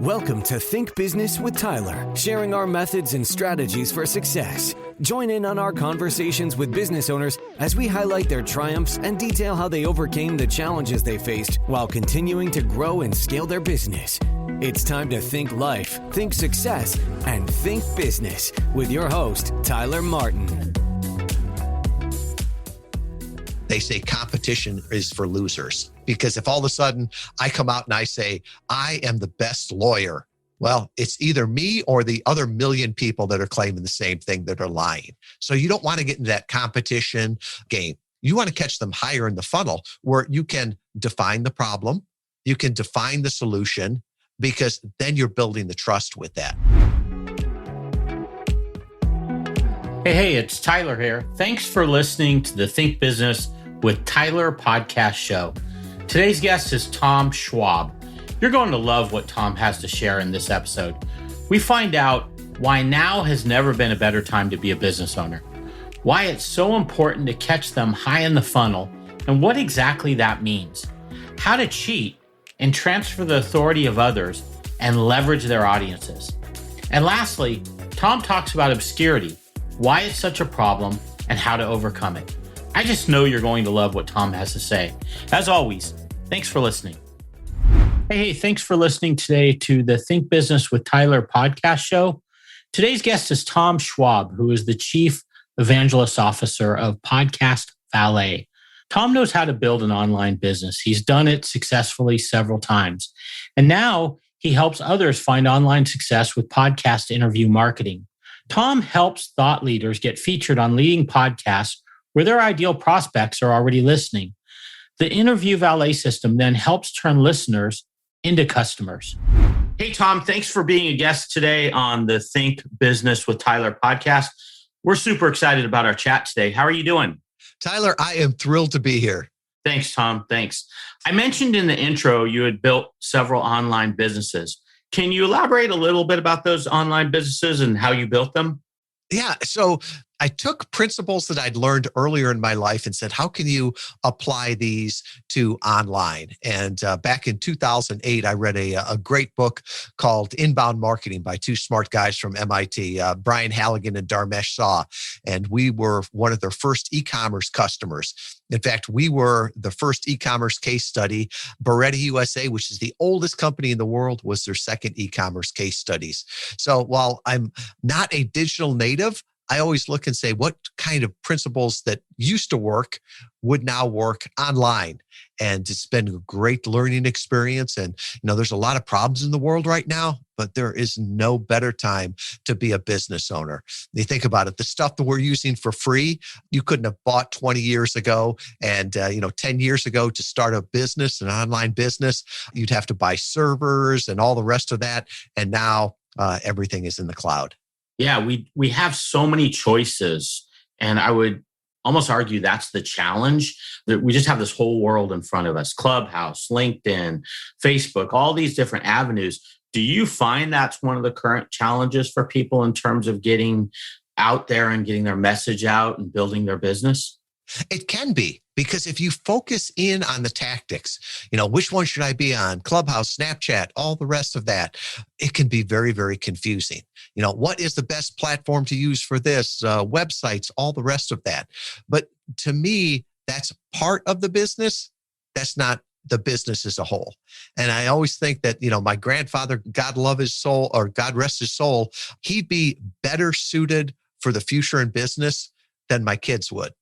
Welcome to Think Business with Tyler, sharing our methods and strategies for success. Join in on our conversations with business owners as we highlight their triumphs and detail how they overcame the challenges they faced while continuing to grow and scale their business. It's time to think life, think success, and think business with your host, Tyler Martin. They say competition is for losers, because if all of a sudden I come out and I say, I am the best lawyer, well, it's either me or the other million people that are claiming the same thing that are lying. So you don't want to get into that competition game. You want to catch them higher in the funnel where you can define the problem, you can define the solution, because then you're building the trust with that. Hey, it's Tyler here. Thanks for listening to the Think Business with Tyler podcast show. Today's guest is Tom Schwab. You're going to love what Tom has to share in this episode. We find out why now has never been a better time to be a business owner, why it's so important to catch them high in the funnel, and what exactly that means, how to cheat and transfer the authority of others and leverage their audiences. And lastly, Tom talks about obscurity, why it's such a problem, and how to overcome it. I just know you're going to love what Tom has to say. As always, thanks for listening. Hey, thanks for listening today to the Think Business with Tyler podcast show. Today's guest is Tom Schwab, who is the Chief Evangelist Officer of Podcast Valet. Tom knows how to build an online business. He's done it successfully several times. And now he helps others find online success with podcast interview marketing. Tom helps thought leaders get featured on leading podcasts where their ideal prospects are already listening. The Interview Valet system then helps turn listeners into customers. Hey, Tom, thanks for being a guest today on the Think Business with Tyler podcast. We're super excited about our chat today. How are you doing? Tyler, I am thrilled to be here. Thanks, Tom. Thanks. I mentioned in the intro you had built several online businesses. Can you elaborate a little bit about those online businesses and how you built them? Yeah. So I took principles that I'd learned earlier in my life and said, how can you apply these to online? And back in 2008, I read a great book called Inbound Marketing by two smart guys from MIT, Brian Halligan and Dharmesh Shah. And we were one of their first e-commerce customers. In fact, we were the first e-commerce case study. Beretta USA, which is the oldest company in the world, was their second e-commerce case studies. So while I'm not a digital native, I always look and say, what kind of principles that used to work would now work online? And it's been a great learning experience. And, there's a lot of problems in the world right now, but there is no better time to be a business owner. You think about it, the stuff that we're using for free, you couldn't have bought 20 years ago. And, 10 years ago to start a business, an online business, you'd have to buy servers and all the rest of that. And now everything is in the cloud. Yeah, we have so many choices, and I would almost argue that's the challenge, that we just have this whole world in front of us. Clubhouse, LinkedIn, Facebook, all these different avenues. Do you find that's one of the current challenges for people in terms of getting out there and getting their message out and building their business? It can be, because if you focus in on the tactics, which one should I be on? Clubhouse, Snapchat, all the rest of that, it can be very, very confusing. What is the best platform to use for this? Websites, all the rest of that. But to me, that's part of the business. That's not the business as a whole. And I always think that, my grandfather, God love his soul, or God rest his soul, he'd be better suited for the future in business than my kids would.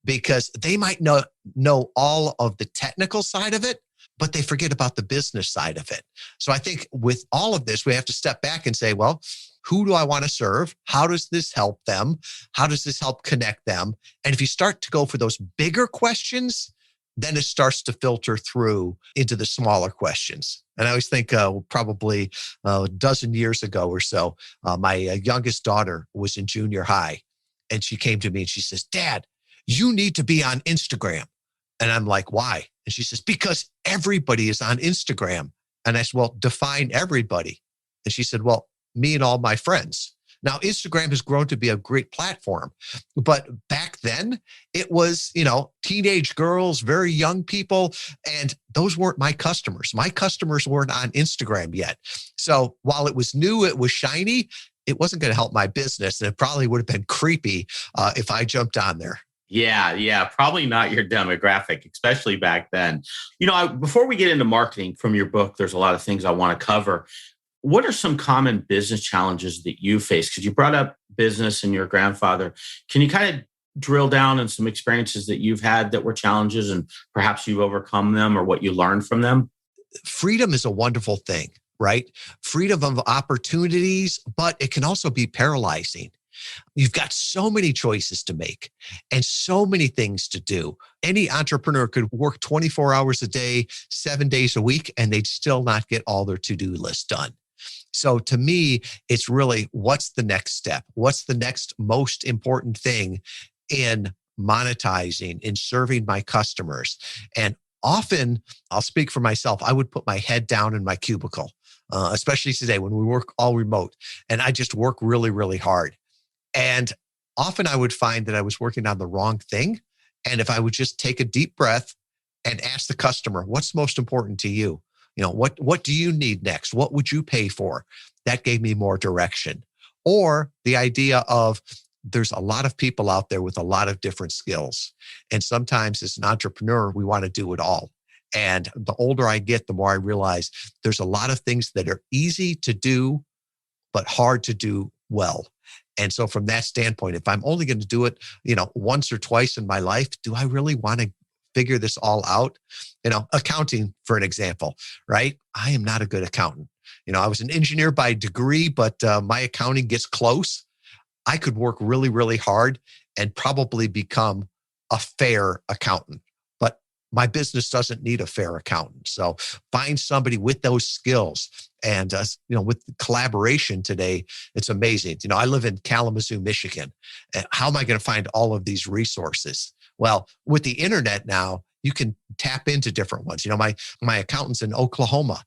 Because they might know all of the technical side of it, but they forget about the business side of it. So I think with all of this, we have to step back and say, well, who do I want to serve? How does this help them? How does this help connect them? And if you start to go for those bigger questions, then it starts to filter through into the smaller questions. And I always think probably a dozen years ago or so, my youngest daughter was in junior high, and she came to me and she says, Dad, you need to be on Instagram. And I'm like, why? And she says, because everybody is on Instagram. And I said, well, define everybody. And she said, well, me and all my friends. Now, Instagram has grown to be a great platform, but back then it was, teenage girls, very young people, and those weren't my customers. My customers weren't on Instagram yet. So while it was new, it was shiny, it wasn't going to help my business. And it probably would have been creepy if I jumped on there. Yeah, probably not your demographic, especially back then. Before we get into marketing from your book, there's a lot of things I want to cover. What are some common business challenges that you face? Because you brought up business and your grandfather. Can you kind of drill down on some experiences that you've had that were challenges and perhaps you've overcome them or what you learned from them? Freedom is a wonderful thing, right? Freedom of opportunities, but it can also be paralyzing. You've got so many choices to make and so many things to do. Any entrepreneur could work 24 hours a day, 7 days a week, and they'd still not get all their to-do list done. So to me, it's really, what's the next step? What's the next most important thing in monetizing, in serving my customers? And often, I'll speak for myself, I would put my head down in my cubicle, especially today when we work all remote, and I just work really, really hard. And often I would find that I was working on the wrong thing. And if I would just take a deep breath and ask the customer, what's most important to you? What do you need next? What would you pay for? That gave me more direction. Or the idea of, there's a lot of people out there with a lot of different skills. And sometimes as an entrepreneur, we want to do it all. And the older I get, the more I realize there's a lot of things that are easy to do, but hard to do well. And so from that standpoint, if I'm only going to do it, once or twice in my life, do I really want to figure this all out? Accounting, for an example, right? I am not a good accountant. I was an engineer by degree, but my accounting gets close. I could work really, really hard and probably become a fair accountant. But my business doesn't need a fair accountant. So find somebody with those skills. And, with collaboration today, it's amazing. I live in Kalamazoo, Michigan. How am I going to find all of these resources? Well, with the internet now, you can tap into different ones. My accountant's in Oklahoma.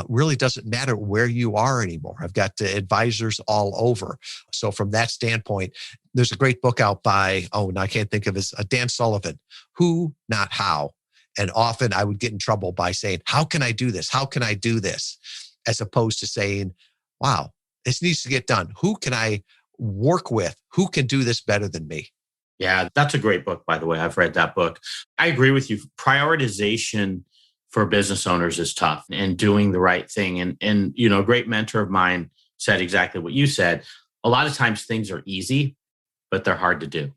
Really doesn't matter where you are anymore. I've got advisors all over. So from that standpoint, there's a great book out by, I can't think of his, Dan Sullivan, Who, Not How. And often I would get in trouble by saying, how can I do this? How can I do this? As opposed to saying, wow, this needs to get done. Who can I work with? Who can do this better than me? Yeah, that's a great book, by the way. I've read that book. I agree with you. Prioritization for business owners is tough, and doing the right thing. And a great mentor of mine said exactly what you said. A lot of times things are easy, but they're hard to do.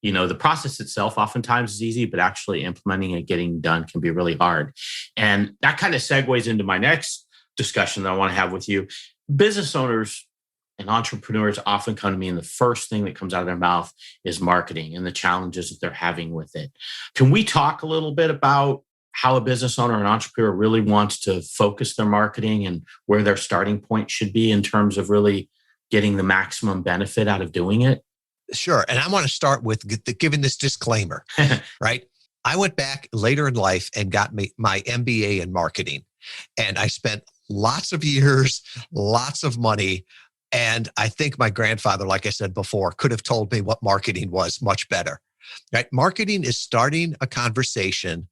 The process itself oftentimes is easy, but actually implementing and getting done can be really hard. And that kind of segues into my next discussion that I want to have with you. Business owners and entrepreneurs often come to me, and the first thing that comes out of their mouth is marketing and the challenges that they're having with it. Can we talk a little bit about how a business owner and entrepreneur really wants to focus their marketing and where their starting point should be in terms of really getting the maximum benefit out of doing it? Sure. And I want to start with giving this disclaimer, right? I went back later in life and got my MBA in marketing. And I spent lots of years, lots of money. And I think my grandfather, like I said before, could have told me what marketing was much better. Right? Marketing is starting a conversation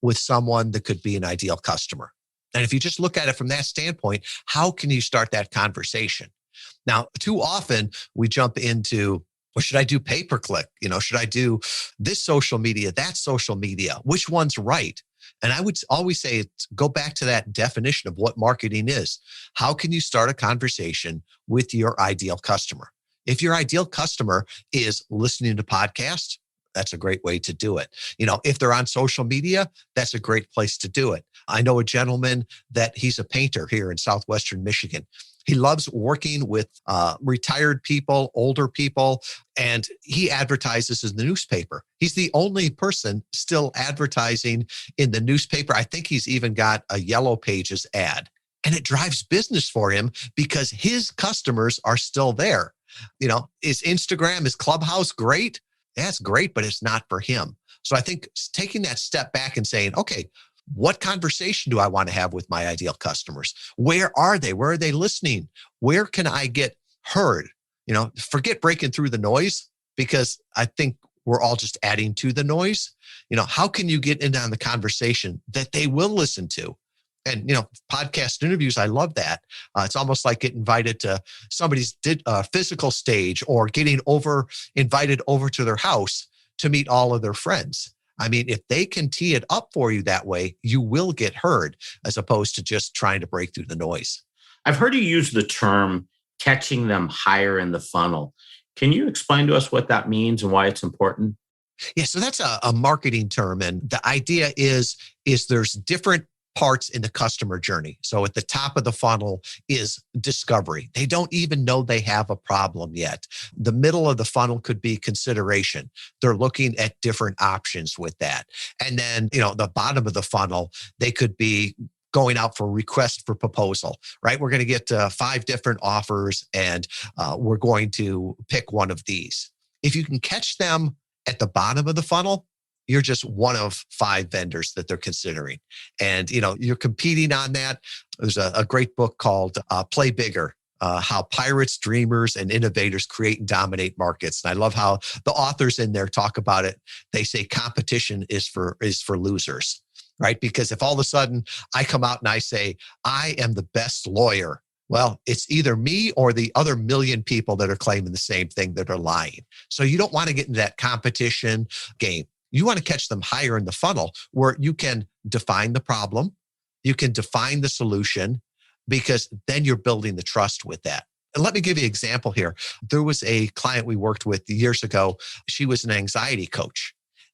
with someone that could be an ideal customer. And if you just look at it from that standpoint, how can you start that conversation? Now, too often we jump into, well, should I do pay-per-click? Should I do this social media, that social media? Which one's right? And I would always say, go back to that definition of what marketing is. How can you start a conversation with your ideal customer? If your ideal customer is listening to podcasts, that's a great way to do it. If they're on social media, that's a great place to do it. I know a gentleman that he's a painter here in Southwestern Michigan. He loves working with retired people, older people, and he advertises in the newspaper. He's the only person still advertising in the newspaper. I think he's even got a Yellow Pages ad. And it drives business for him because his customers are still there. Is Instagram, is Clubhouse great? That's great, but it's not for him. So I think taking that step back and saying, okay, what conversation do I want to have with my ideal customers? Where are they? Where are they listening? Where can I get heard? Forget breaking through the noise, because I think we're all just adding to the noise. How can you get in on the conversation that they will listen to? And, podcast interviews, I love that. It's almost like getting invited to somebody's physical stage, or getting invited over to their house to meet all of their friends. I mean, if they can tee it up for you that way, you will get heard, as opposed to just trying to break through the noise. I've heard you use the term catching them higher in the funnel. Can you explain to us what that means and why it's important? Yeah, so that's a marketing term. And the idea is there's different parts in the customer journey. So at the top of the funnel is discovery. They don't even know they have a problem yet. The middle of the funnel could be consideration. They're looking at different options with that. And then, the bottom of the funnel, they could be going out for request for proposal, right? We're going to get 5 different offers, and we're going to pick one of these. If you can catch them at the bottom of the funnel, you're just one of 5 vendors that they're considering. And, you're competing on that. There's a great book called Play Bigger, How Pirates, Dreamers, and Innovators Create and Dominate Markets. And I love how the authors in there talk about it. They say competition is for losers, right? Because if all of a sudden I come out and I say, I am the best lawyer, well, it's either me or the other million people that are claiming the same thing that are lying. So you don't want to get into that competition game. You want to catch them higher in the funnel, where you can define the problem, you can define the solution, because then you're building the trust with that. And let me give you an example here. There was a client we worked with years ago. She was an anxiety coach,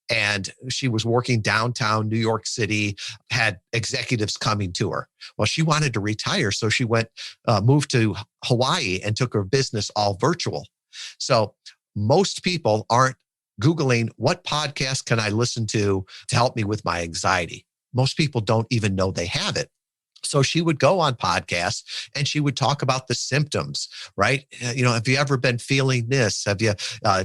and she was working downtown New York City, had executives coming to her. Well, she wanted to retire, so she moved to Hawaii and took her business all virtual. So most people aren't Googling, what podcast can I listen to help me with my anxiety? Most people don't even know they have it. So she would go on podcasts and she would talk about the symptoms, right? Have you ever been feeling this? Do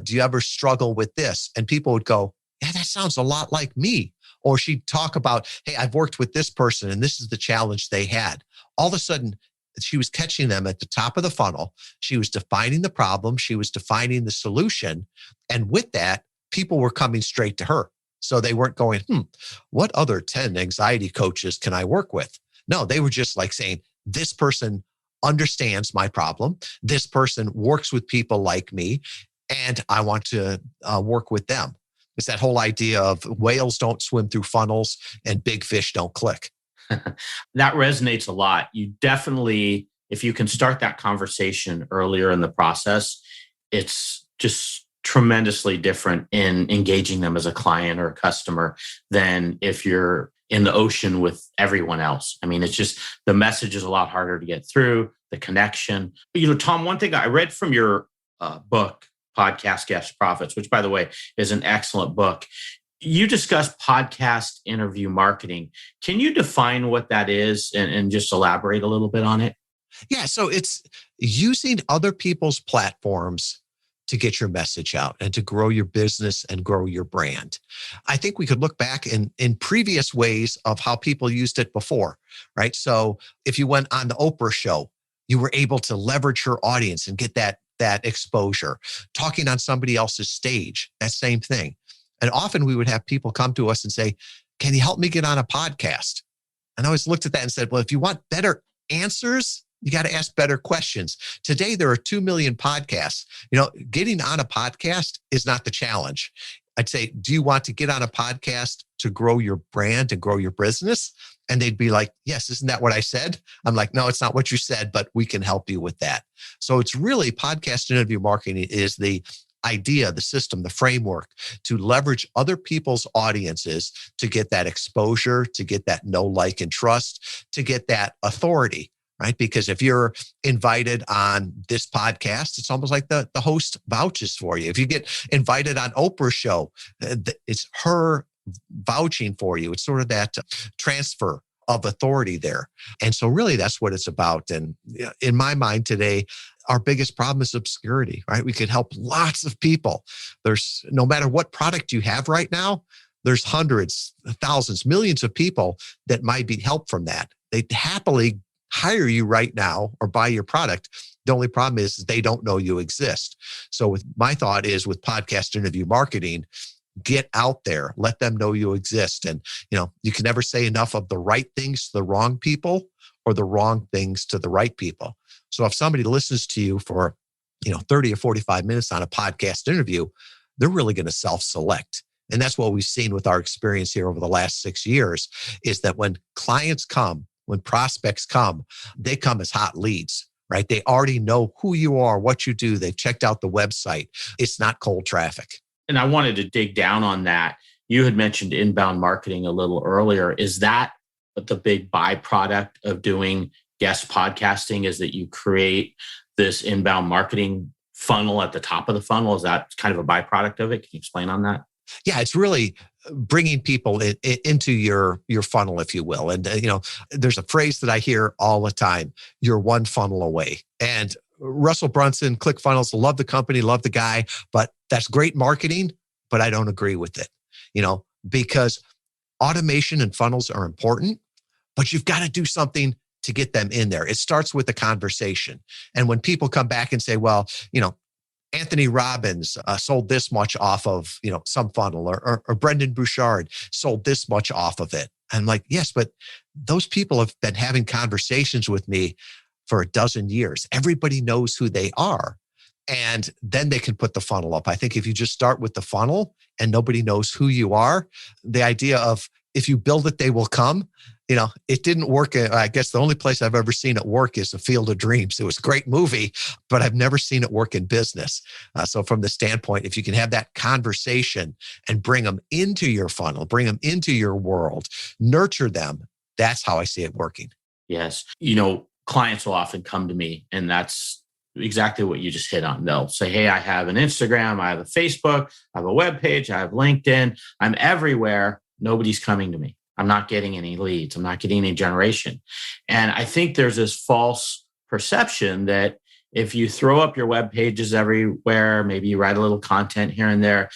you ever struggle with this? And people would go, yeah, that sounds a lot like me. Or she'd talk about, hey, I've worked with this person and this is the challenge they had. All of a sudden, she was catching them at the top of the funnel. She was defining the problem. She was defining the solution. And with that, people were coming straight to her. So they weren't going, what other 10 anxiety coaches can I work with? No, they were just like saying, this person understands my problem. This person works with people like me, and I want to work with them. It's that whole idea of whales don't swim through funnels and big fish don't click. That resonates a lot. You definitely, if you can start that conversation earlier in the process, it's just tremendously different in engaging them as a client or a customer than if you're in the ocean with everyone else. I mean, it's just, the message is a lot harder to get through, the connection. Tom, one thing I read from your book, Podcast Guest Profits, which by the way is an excellent book. You discussed podcast interview marketing. Can you define what that is and just elaborate a little bit on it? Yeah, so it's using other people's platforms to get your message out and to grow your business and grow your brand. I think we could look back in previous ways of how people used it before, right? So if you went on the Oprah show, you were able to leverage her audience and get that exposure. Talking on somebody else's stage, that same thing. And often we would have people come to us and say, can you help me get on a podcast? And I always looked at that and said, well, if you want better answers, you got to ask better questions. Today, there are 2 million podcasts. Getting on a podcast is not the challenge. I'd say, do you want to get on a podcast to grow your brand and grow your business? And they'd be like, yes, isn't that what I said? I'm like, no, it's not what you said, but we can help you with that. So it's really podcast interview marketing is the idea, the system, the framework to leverage other people's audiences to get that exposure, to get that know, like, and trust, to get that authority, right? Because if you're invited on this podcast, it's almost like the host vouches for you. If you get invited on Oprah's show, it's her vouching for you. It's sort of that transfer of authority there. And so really that's what it's about. And in my mind today, our biggest problem is obscurity, right? We could help lots of people. There's no matter what product you have right now, there's hundreds, thousands, millions of people that might be helped from that. They'd happily hire you right now or buy your product The only problem is they don't know you exist. So with my thought is with podcast interview marketing, get out there, let them know you exist. And, you can never say enough of the right things to the wrong people or the wrong things to the right people. So if somebody listens to you for, 30 or 45 minutes on a podcast interview, they're really going to self-select. And that's what we've seen with our experience here over the last 6 years, is that when clients come, when prospects come, they come as hot leads, right? They already know who you are, what you do. They've checked out the website. It's not cold traffic. And I wanted to dig down on that. You had mentioned inbound marketing a little earlier. Is that the big byproduct of doing guest podcasting, is that you create this inbound marketing funnel at the top of the funnel? Is that kind of a byproduct of it? Can you explain on that? Yeah, it's really bringing people into your funnel, if you will. And, there's a phrase that I hear all the time: you're one funnel away. And Russell Brunson, ClickFunnels, love the company, love the guy, but that's great marketing, but I don't agree with it, because automation and funnels are important, but you've got to do something to get them in there. It starts with a conversation. And when people come back and say, well, Anthony Robbins sold this much off of, some funnel, or Brendan Bouchard sold this much off of it. I'm like, yes, but those people have been having conversations with me for a dozen years. Everybody knows who they are. And then they can put the funnel up. I think if you just start with the funnel and nobody knows who you are, the idea of if you build it, they will come, it didn't work. I guess the only place I've ever seen it work is The Field of Dreams. It was a great movie, but I've never seen it work in business. So from the standpoint, if you can have that conversation and bring them into your funnel, bring them into your world, nurture them, that's how I see it working. Yes. Clients will often come to me, and that's exactly what you just hit on. They'll say, hey, I have an Instagram, I have a Facebook, I have a web page, I have LinkedIn, I'm everywhere. Nobody's coming to me. I'm not getting any leads. I'm not getting any generation. And I think there's this false perception that if you throw up your web pages everywhere, maybe you write a little content here and there,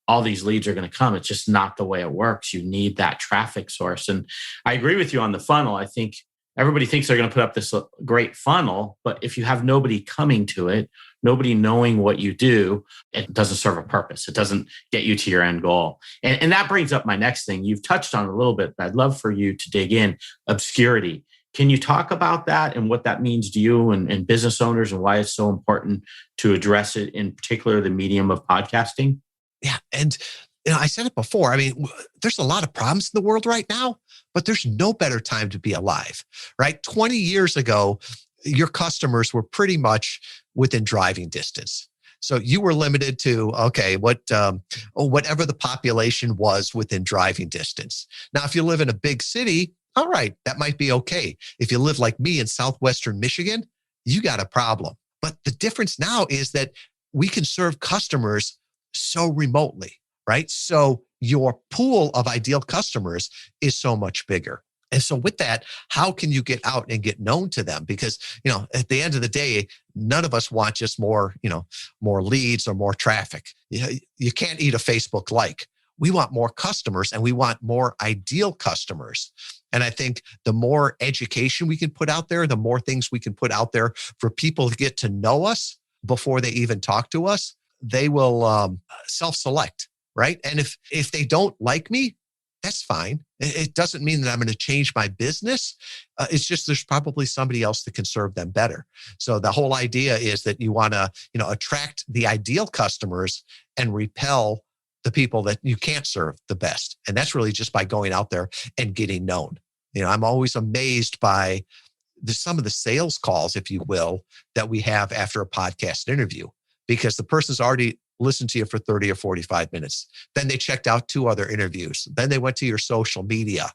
all these leads are going to come. It's just not the way it works. You need that traffic source. And I agree with you on the funnel. I think everybody thinks they're going to put up this great funnel, but if you have nobody coming to it, nobody knowing what you do, it doesn't serve a purpose. It doesn't get you to your end goal. And that brings up my next thing. You've touched on it a little bit, but I'd love for you to dig in. Obscurity. Can you talk about that and what that means to you and business owners, and why it's so important to address it, in particular, the medium of podcasting? Yeah. And I said it before. I mean, there's a lot of problems in the world right now, but there's no better time to be alive, right? 20 years ago, your customers were pretty much within driving distance. So you were limited to, whatever the population was within driving distance. Now, if you live in a big city, all right, that might be okay. If you live like me in Southwestern Michigan, you got a problem. But the difference now is that we can serve customers so remotely, right? So your pool of ideal customers is so much bigger. And so with that, how can you get out and get known to them? Because, at the end of the day, none of us want just more leads or more traffic. You can't eat a Facebook like. We want more customers, and we want more ideal customers. And I think the more education we can put out there, the more things we can put out there for people to get to know us before they even talk to us, they will self-select, right? And if they don't like me, that's fine. It doesn't mean that I'm going to change my business. It's just there's probably somebody else that can serve them better. So the whole idea is that you want to, attract the ideal customers and repel the people that you can't serve the best. And that's really just by going out there and getting known. I'm always amazed by some of the sales calls, if you will, that we have after a podcast interview, because the person's already listened to you for 30 or 45 minutes. Then they checked out 2 other interviews. Then they went to your social media.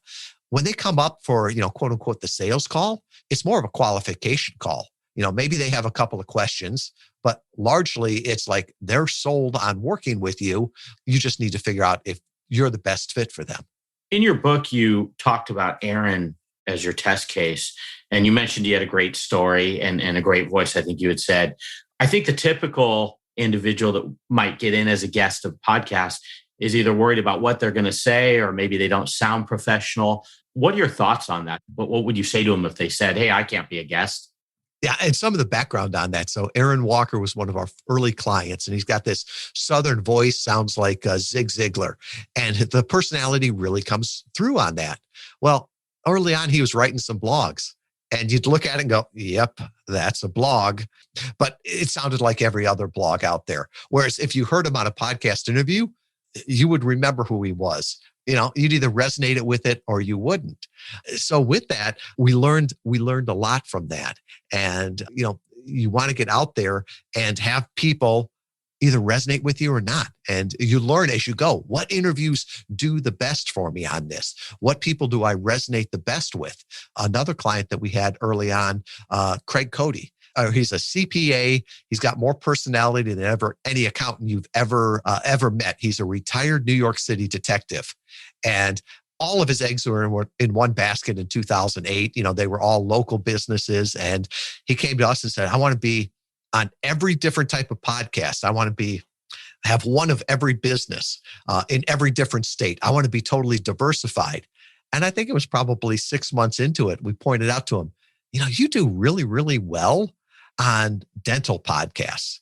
When they come up for, quote unquote, the sales call, it's more of a qualification call. Maybe they have a couple of questions, but largely it's like they're sold on working with you. You just need to figure out if you're the best fit for them. In your book, you talked about Aaron as your test case, and you mentioned he had a great story and a great voice, I think you had said. I think the typical individual that might get in as a guest of podcast is either worried about what they're going to say, or maybe they don't sound professional. What are your thoughts on that? What would you say to them if they said, hey, I can't be a guest? Yeah, and some of the background on that. So Aaron Walker was one of our early clients, and he's got this Southern voice, sounds like Zig Ziglar, and the personality really comes through on that. Well, early on, he was writing some blogs, and you'd look at it and go, yep, that's a blog. But it sounded like every other blog out there. Whereas if you heard him on a podcast interview, you would remember who he was. You'd either resonate it with it or you wouldn't. So with that, we learned a lot from that. And, you want to get out there and have people either resonate with you or not. And you learn as you go, what interviews do the best for me on this? What people do I resonate the best with? Another client that we had early on, Craig Cody. He's a CPA. He's got more personality than any accountant you've ever met. He's a retired New York City detective, and all of his eggs were in one basket in 2008. They were all local businesses, and he came to us and said, "I want to be on every different type of podcast. I want to have one of every business in every different state. I want to be totally diversified." And I think it was probably 6 months into it, we pointed out to him, you do really, really well on dental podcasts.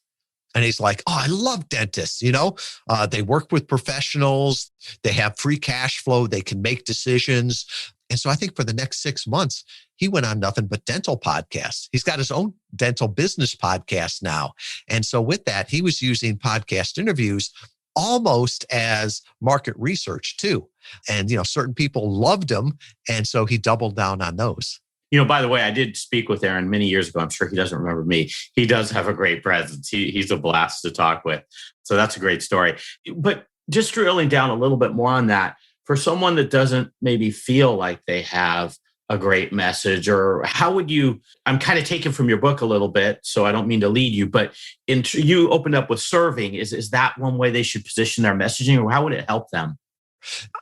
And he's like, "Oh, I love dentists. They work with professionals. They have free cash flow. They can make decisions." And so I think for the next 6 months, he went on nothing but dental podcasts. He's got his own dental business podcast now. And so with that, he was using podcast interviews almost as market research too. And, certain people loved him. And so he doubled down on those. By the way, I did speak with Aaron many years ago. I'm sure he doesn't remember me. He does have a great presence. He's a blast to talk with. So that's a great story. But just drilling down a little bit more on that, for someone that doesn't maybe feel like they have a great message, or how would you, I'm kind of taking from your book a little bit, so I don't mean to lead you, but you opened up with serving. Is that one way they should position their messaging, or how would it help them?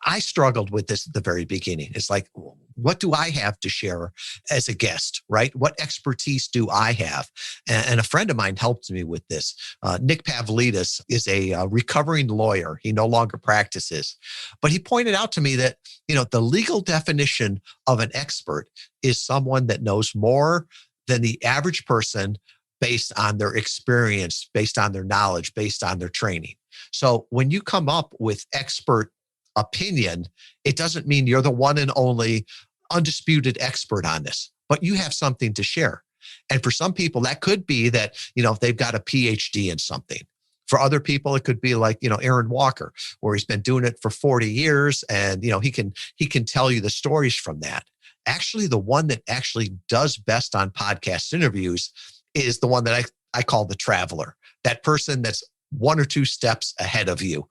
I struggled with this at the very beginning. It's like, what do I have to share as a guest, right? What expertise do I have? And a friend of mine helped me with this. Nick Pavlidis is a recovering lawyer. He no longer practices. But he pointed out to me that, the legal definition of an expert is someone that knows more than the average person based on their experience, based on their knowledge, based on their training. So when you come up with expert opinion, it doesn't mean you're the one and only undisputed expert on this, but you have something to share. And for some people, that could be that, they've got a PhD in something. For other people, it could be like, Aaron Walker, where he's been doing it for 40 years and, he can tell you the stories from that. Actually, the one that actually does best on podcast interviews is the one that I call the traveler, that person that's one or two steps ahead of you.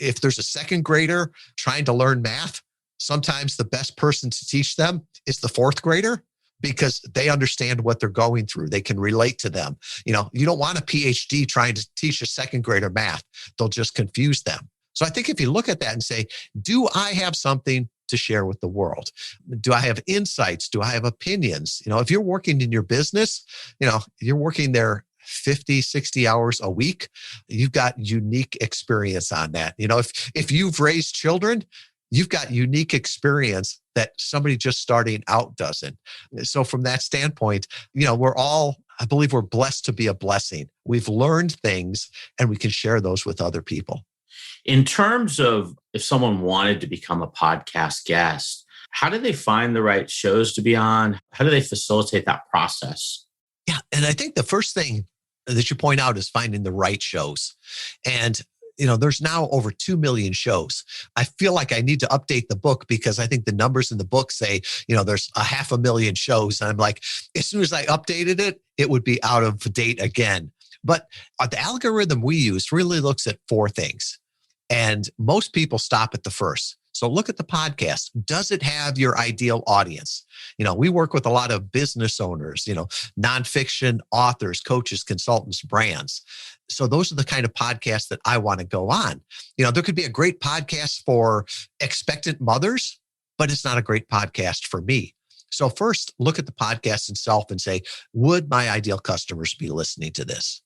If there's a second grader trying to learn math, sometimes the best person to teach them is the fourth grader, because they understand what they're going through. They can relate to them. You don't want a PhD trying to teach a second grader math. They'll just confuse them. So I think if you look at that and say, do I have something to share with the world? Do I have insights? Do I have opinions? If you're working in your business, you're working there 50, 60 hours a week, you've got unique experience on that. If you've raised children, you've got unique experience that somebody just starting out doesn't. So from that standpoint, I believe we're blessed to be a blessing. We've learned things and we can share those with other people. In terms of if someone wanted to become a podcast guest, how do they find the right shows to be on? How do they facilitate that process? Yeah. And I think the first thing that you point out is finding the right shows. And there's now over 2 million shows. I feel like I need to update the book because I think the numbers in the book say, there's 500,000 shows. And I'm like, as soon as I updated it, it would be out of date again. But the algorithm we use really looks at 4 things. And most people stop at the first. So look at the podcast. Does it have your ideal audience? We work with a lot of business owners, nonfiction authors, coaches, consultants, brands. So those are the kind of podcasts that I want to go on. There could be a great podcast for expectant mothers, but it's not a great podcast for me. So first, look at the podcast itself and say, would my ideal customers be listening to this?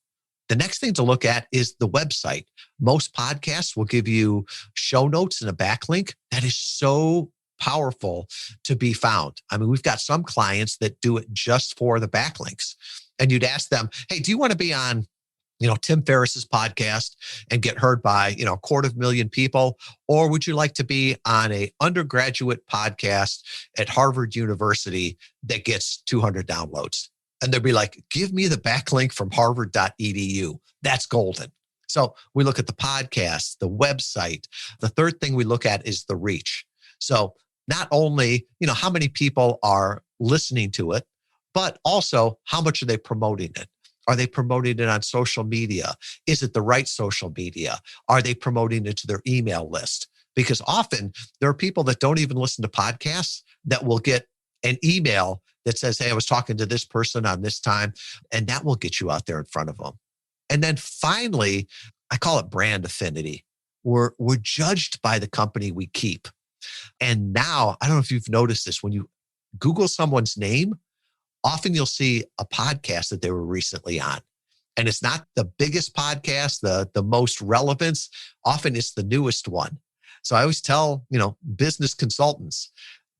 The next thing to look at is the website. Most podcasts will give you show notes and a backlink. That is so powerful to be found. I mean, we've got some clients that do it just for the backlinks. And you'd ask them, hey, do you want to be on Tim Ferriss's podcast and get heard by, 250,000 people? Or would you like to be on a undergraduate podcast at Harvard University that gets 200 downloads? And they'd be like, give me the backlink from harvard.edu. That's golden. So we look at the podcast, the website. The third thing we look at is the reach. So not only, how many people are listening to it, but also how much are they promoting it? Are they promoting it on social media? Is it the right social media? Are they promoting it to their email list? Because often there are people that don't even listen to podcasts that will get an email that says, hey, I was talking to this person on this time, and that will get you out there in front of them. And then finally, I call it brand affinity. We're judged by the company we keep. And now, I don't know if you've noticed this, when you Google someone's name, often you'll see a podcast that they were recently on. And it's not the biggest podcast, the most relevance. Often it's the newest one. So I always tell, business consultants,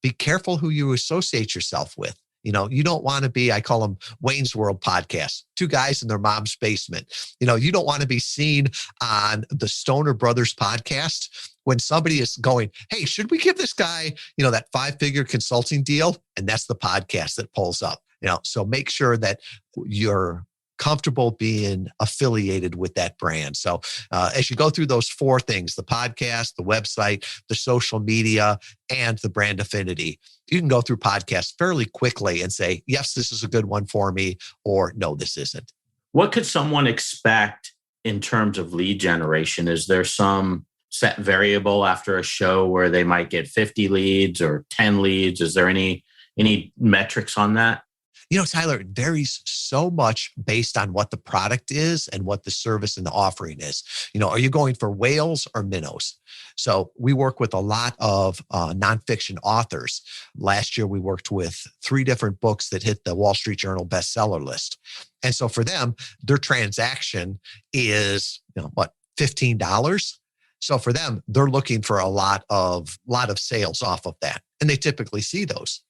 be careful who you associate yourself with. You don't want to be, I call them Wayne's World podcasts, two guys in their mom's basement. You don't want to be seen on the Stoner Brothers podcast when somebody is going, hey, should we give this guy, that 5-figure consulting deal? And that's the podcast that pulls up. So make sure that you're comfortable being affiliated with that brand. So as you go through those 4 things, the podcast, the website, the social media, and the brand affinity, you can go through podcasts fairly quickly and say, yes, this is a good one for me, or no, this isn't. What could someone expect in terms of lead generation? Is there some set variable after a show where they might get 50 leads or 10 leads? Is there any metrics on that? Tyler, it varies so much based on what the product is and what the service and the offering is. Are you going for whales or minnows? So we work with a lot of nonfiction authors. Last year, we worked with 3 different books that hit the Wall Street Journal bestseller list. And so for them, their transaction is, $15. So for them, they're looking for a lot of sales off of that. And they typically see those.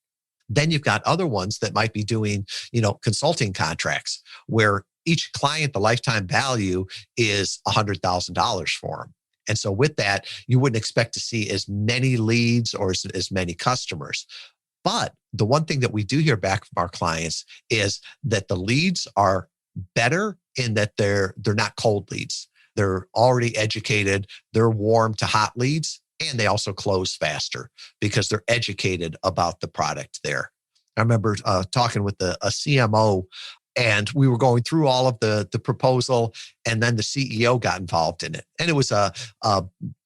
Then you've got other ones that might be doing, consulting contracts where each client, the lifetime value is $100,000 for them. And so with that, you wouldn't expect to see as many leads or as many customers. But the one thing that we do hear back from our clients is that the leads are better in that they're not cold leads. They're already educated. They're warm to hot leads. And they also close faster because they're educated about the product there. I remember talking with a CMO, and we were going through all of the proposal, and then the CEO got involved in it. And it was a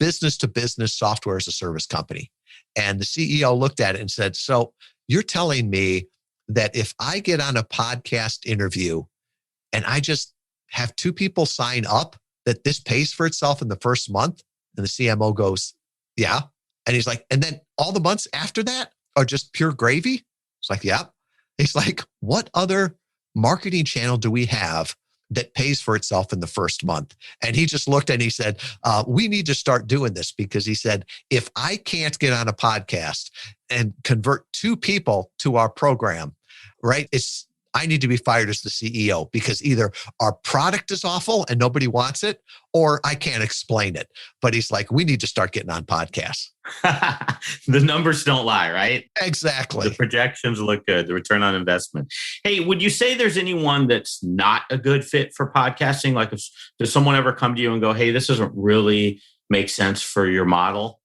business-to-business software as a service company. And the CEO looked at it and said, so you're telling me that if I get on a podcast interview and I just have 2 people sign up, that this pays for itself in the first month? And the CMO goes, yeah. And he's like, and then all the months after that are just pure gravy? It's like, yeah. He's like, what other marketing channel do we have that pays for itself in the first month? And he just looked and he said, we need to start doing this, because he said, if I can't get on a podcast and convert 2 people to our program, right? I need to be fired as the CEO, because either our product is awful and nobody wants it, or I can't explain it. But he's like, we need to start getting on podcasts. The numbers don't lie, right? Exactly. The projections look good, the return on investment. Hey, would you say there's anyone that's not a good fit for podcasting? Like, does someone ever come to you and go, hey, this doesn't really make sense for your model?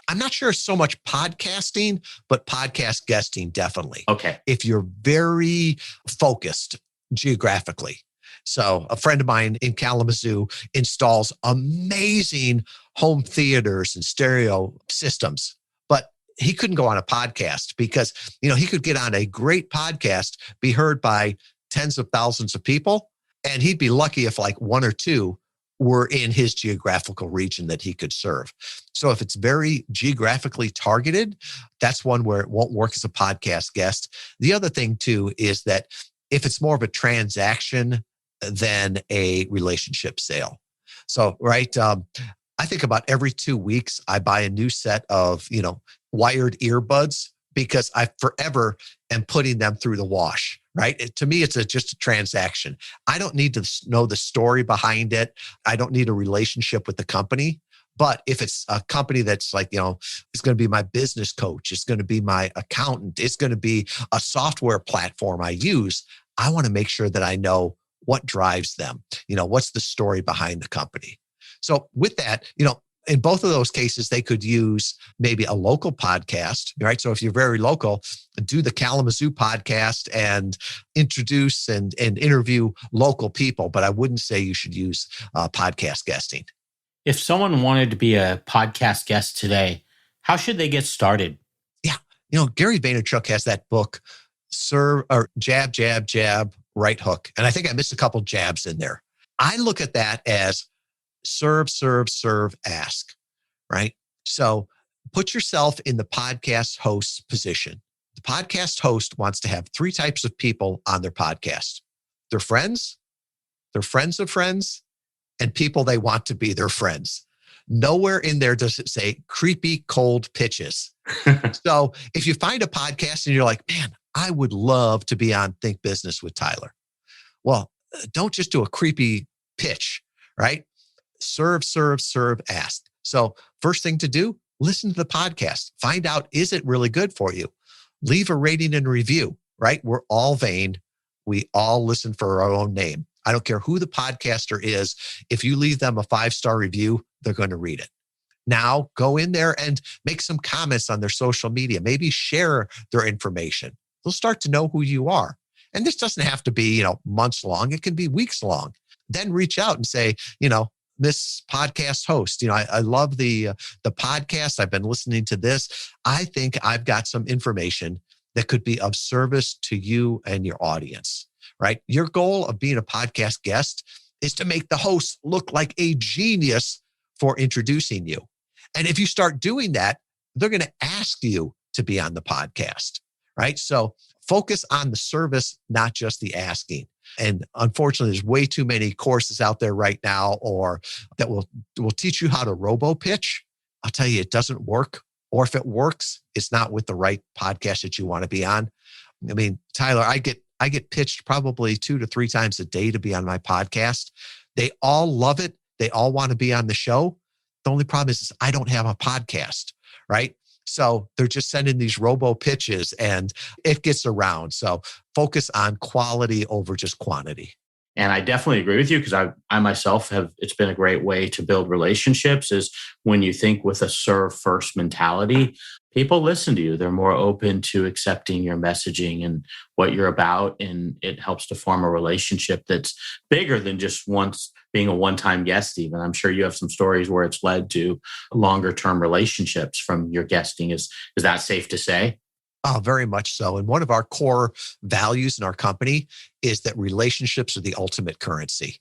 I'm not sure so much podcasting, but podcast guesting, definitely. Okay. If you're very focused geographically. So a friend of mine in Kalamazoo installs amazing home theaters and stereo systems, but he couldn't go on a podcast because, he could get on a great podcast, be heard by tens of thousands of people, and he'd be lucky if like 1 or 2 were in his geographical region that he could serve. So if it's very geographically targeted, that's one where it won't work as a podcast guest. The other thing too is that if it's more of a transaction than a relationship sale. So, right, I think about every 2 weeks, I buy a new set of, wired earbuds because I forever am putting them through the wash, right? To me, it's just a transaction. I don't need to know the story behind it. I don't need a relationship with the company. But if it's a company that's like, it's going to be my business coach, it's going to be my accountant, it's going to be a software platform I use, I want to make sure that I know what drives them. What's the story behind the company? So with that, in both of those cases, they could use maybe a local podcast, right? So if you're very local, do the Kalamazoo podcast and introduce and interview local people. But I wouldn't say you should use podcast guesting. If someone wanted to be a podcast guest today, how should they get started? Yeah. Gary Vaynerchuk has that book, Jab, Jab, Jab, Right Hook. And I think I missed a couple jabs in there. I look at that as serve, serve, serve, ask, right? So put yourself in the podcast host's position. The podcast host wants to have 3 types of people on their podcast: their friends of friends, and people they want to be their friends. Nowhere in there does it say creepy, cold pitches. So if you find a podcast and you're like, man, I would love to be on Think Business with Tyler. Well, don't just do a creepy pitch, right? Serve, serve, serve, ask. So first thing to do, listen to the podcast. Find out, is it really good for you? Leave a rating and review, right? We're all vain. We all listen for our own name. I don't care who the podcaster is. If you leave them a 5-star review, they're going to read it. Now go in there and make some comments on their social media. Maybe share their information. They'll start to know who you are. And this doesn't have to be, months long. It can be weeks long. Then reach out and say, Miss podcast host, I love the podcast. I've been listening to this. I think I've got some information that could be of service to you and your audience, right? Your goal of being a podcast guest is to make the host look like a genius for introducing you. And if you start doing that, they're going to ask you to be on the podcast, right? So focus on the service, not just the asking. And unfortunately, there's way too many courses out there right now, or that will teach you how to robo pitch. I'll tell you, it doesn't work. Or if it works, it's not with the right podcast that you want to be on. I mean, Tyler, I get pitched probably 2 to 3 times a day to be on my podcast. They all love it. They all want to be on the show. The only problem is I don't have a podcast, right? So they're just sending these robo pitches and it gets around. So focus on quality over just quantity. And I definitely agree with you, because I myself it's been a great way to build relationships, is when you think with a serve first mentality, people listen to you. They're more open to accepting your messaging and what you're about. And it helps to form a relationship that's bigger than just being a one-time guest. Even I'm sure you have some stories where it's led to longer term relationships from your guesting. Is that safe to say? Oh, very much so. And one of our core values in our company is that relationships are the ultimate currency.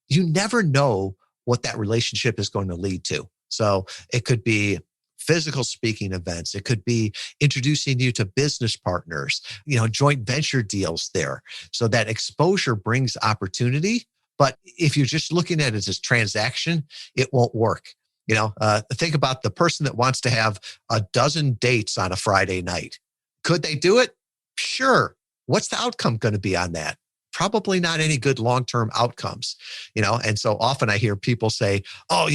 You never know what that relationship is going to lead to. So it could be physical speaking events. It could be introducing you to business partners, joint venture deals there. So that exposure brings opportunity. But if you're just looking at it as a transaction, it won't work. Think about the person that wants to have a dozen dates on a Friday night. Could they do it? Sure. What's the outcome going to be on that? Probably not any good long-term outcomes, And so often I hear people say, oh,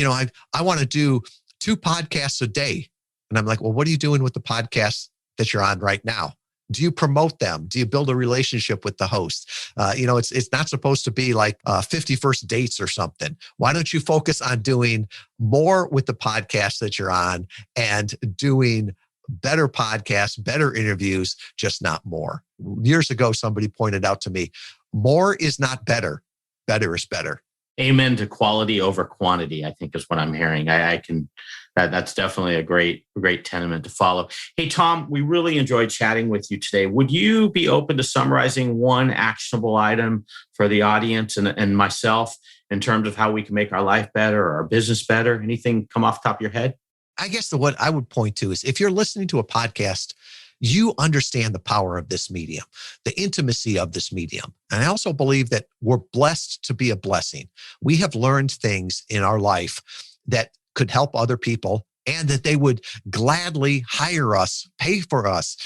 I want to do 2 podcasts a day. And I'm like, well, what are you doing with the podcasts that you're on right now? Do you promote them? Do you build a relationship with the host? It's not supposed to be like 50 first dates or something. Why don't you focus on doing more with the podcast that you're on and doing better podcasts, better interviews, just not more? Years ago, somebody pointed out to me, more is not better. Better is better. Amen to quality over quantity, I think is what I'm hearing. That's definitely a great tenement to follow. Hey, Tom, we really enjoyed chatting with you today. Would you be open to summarizing one actionable item for the audience and myself in terms of how we can make our life better or our business better? Anything come off the top of your head? I guess what I would point to is if you're listening to a podcast, you understand the power of this medium, the intimacy of this medium. And I also believe that we're blessed to be a blessing. We have learned things in our life that could help other people and that they would gladly hire us, pay for us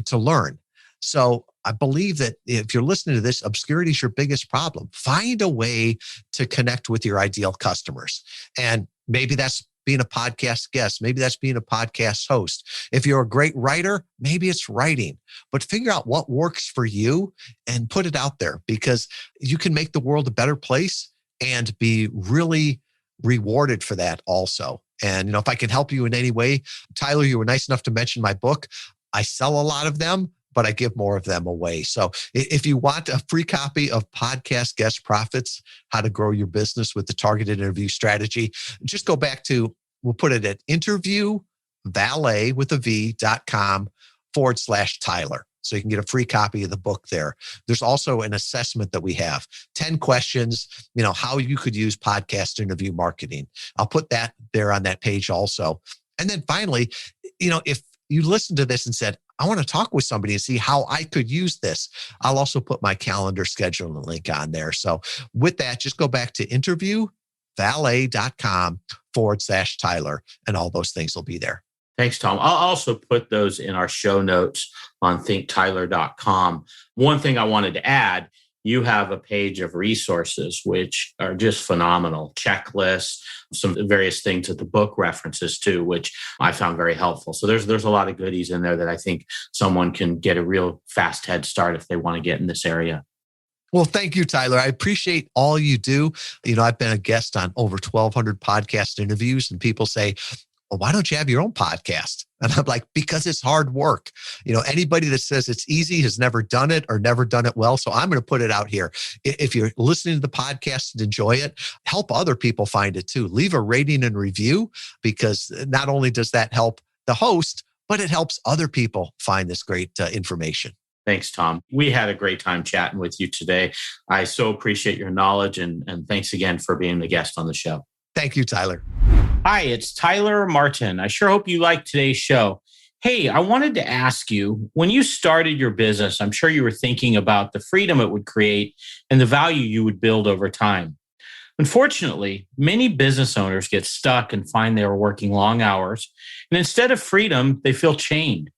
to learn. So I believe that if you're listening to this, obscurity is your biggest problem. Find a way to connect with your ideal customers. And maybe that's being a podcast guest. Maybe that's being a podcast host. If you're a great writer, maybe it's writing. But figure out what works for you and put it out there, because you can make the world a better place and be really rewarded for that also. And, if I can help you in any way, Tyler, you were nice enough to mention my book. I sell a lot of them, but I give more of them away. So if you want a free copy of Podcast Guest Profits, How to Grow Your Business with the Targeted Interview Strategy, just go back to, we'll put it at interviewvalet.com/Tyler. So you can get a free copy of the book there. There's also an assessment that we have, 10 questions, how you could use podcast interview marketing. I'll put that there on that page also. And then finally, if you listen to this and said, I want to talk with somebody and see how I could use this, I'll also put my calendar scheduling link on there. So with that, just go back to interviewvalet.com/Tyler, and all those things will be there. Thanks, Tom. I'll also put those in our show notes on thinktyler.com. One thing I wanted to add, you have a page of resources, which are just phenomenal. Checklists, some various things that the book references to, which I found very helpful. So there's a lot of goodies in there that I think someone can get a real fast head start if they want to get in this area. Well, thank you, Tyler. I appreciate all you do. I've been a guest on over 1,200 podcast interviews, and people say, well, why don't you have your own podcast? And I'm like, because it's hard work. Anybody that says it's easy has never done it or never done it well. So I'm going to put it out here. If you're listening to the podcast and enjoy it, help other people find it too. Leave a rating and review, because not only does that help the host, but it helps other people find this great information. Thanks, Tom. We had a great time chatting with you today. I so appreciate your knowledge, and thanks again for being the guest on the show. Thank you, Tyler. Hi, it's Tyler Martin. I sure hope you liked today's show. Hey, I wanted to ask you, when you started your business, I'm sure you were thinking about the freedom it would create and the value you would build over time. Unfortunately, many business owners get stuck and find they are working long hours, and instead of freedom, they feel chained.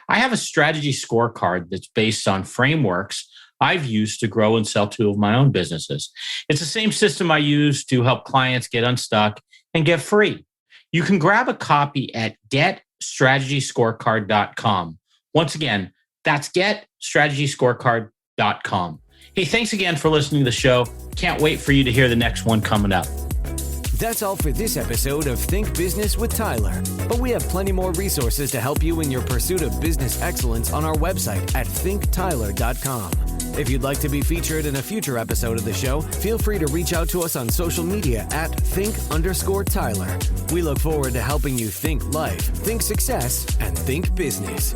I have a strategy scorecard that's based on frameworks I've used to grow and sell 2 of my own businesses. It's the same system I use to help clients get unstuck and get free. You can grab a copy at getstrategyscorecard.com. Once again, that's getstrategyscorecard.com. Hey, thanks again for listening to the show. Can't wait for you to hear the next one coming up. That's all for this episode of Think Business with Tyler. But we have plenty more resources to help you in your pursuit of business excellence on our website at thinktyler.com. If you'd like to be featured in a future episode of the show, feel free to reach out to us on social media at think_Tyler. We look forward to helping you think life, think success, and think business.